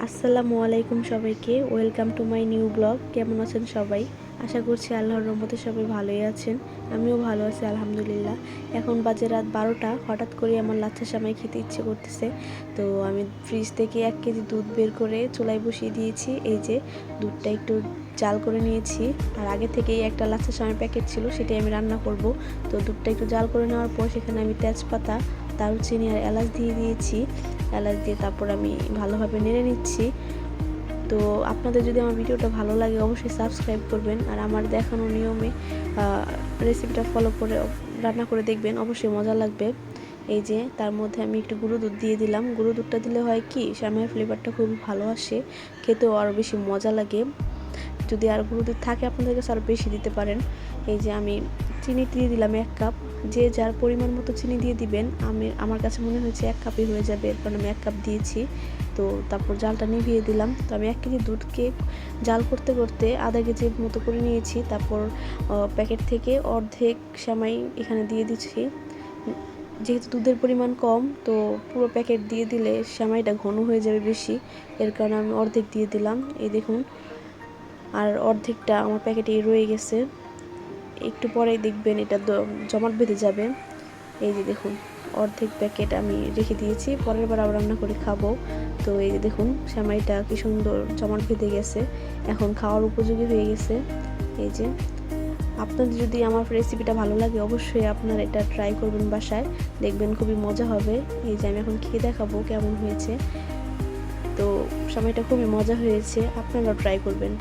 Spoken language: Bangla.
আসসালামু আলাইকুম সবাইকে, welcome to my new blog. কেমন আছেন সবাই? আশা করছি আল্লাহর রহমতে সবাই ভালোই আছেন। আমিও ভালো আছি আলহামদুলিল্লাহ। এখন বাজে রাত 12টা। হঠাৎ করে আমার লাচ্ছা সেমাই খেতে ইচ্ছে করতেছে, তো আমি ফ্রিজ থেকে 1 কেজি দুধ বের করে চুলায় বসিয়ে দিয়েছি। এই যে দুধটা একটু জাল করে নিয়েছি, আর আগে থেকেই একটা লাচ্ছা সেমাই প্যাকেট ছিল, সেটাই আমি রান্না করব। তো দুধটা একটু জাল করে নেওয়ার পর সেখানে আমি তেজপাতা, দারুচিনি আর এলাচ দিয়ে দিয়েছি। এলাচ দিয়ে তারপর আমি ভালোভাবে নেড়ে নিচ্ছি। তো আপনাদের যদি আমার ভিডিওটা ভালো লাগে অবশ্যই সাবস্ক্রাইব করবেন, আর আমার দেখানো নিয়মে রেসিপিটা ফলো করে রান্না করে দেখবেন, অবশ্যই মজা লাগবে। এই যে তার মধ্যে আমি একটু গুঁড়ো দুধ দিয়ে দিলাম। গুঁড়ো দুধটা দিলে হয় কি, সেমাইয়ের ফ্লেভারটা খুবই ভালো আসে, খেতেও আরও বেশি মজা লাগে। যদি আর গুঁড়ো দুধ থাকে আপনাদের কাছে আরও বেশি দিতে পারেন। এই যে আমি চিনি দিয়ে দিলাম 1 কাপ। যে যার পরিমাণ মতো চিনি দিয়ে দিবেন। আমার কাছে মনে হয়েছে 1 কাপই হয়ে যাবে, এর কারণে আমি 1 কাপ দিয়েছি। তো তারপর জালটা নিভিয়ে দিলাম। তো আমি 1 কেজি দুধকে জাল করতে করতে আধা কেজির মতো করে নিয়েছি। তারপর প্যাকেট থেকে অর্ধেক সেমাই এখানে দিয়ে দিচ্ছি। যেহেতু দুধের পরিমাণ কম, তো পুরো প্যাকেট দিয়ে দিলে সেমাইটা ঘন হয়ে যাবে বেশি, এর কারণে আমি অর্ধেক দিয়ে দিলাম। এই দেখুন, আর অর্ধেকটা আমার প্যাকেটেই রয়ে গেছে। একটু পরেই দেখবেন এটা জমাট বেঁধে যাবে। এই যে দেখুন, অর্ধেক প্যাকেট আমি রেখে দিয়েছি, পরের বার আবার রান্না করে খাবো। তো এই যে দেখুন, সেমাইটা কি সুন্দর জমাট বেঁধে গেছে, এখন খাওয়ার উপযোগী হয়ে গেছে। এই যে আপনাদের যদি আমার রেসিপিটা ভালো লাগে অবশ্যই আপনারা এটা ট্রাই করবেন বাসায়, দেখবেন খুবই মজা হবে। এই যে আমি এখন খেয়ে দেখাবো কেমন হয়েছে। তো সেমাইটা খুবই মজা হয়েছে, আপনারাও ট্রাই করবেন।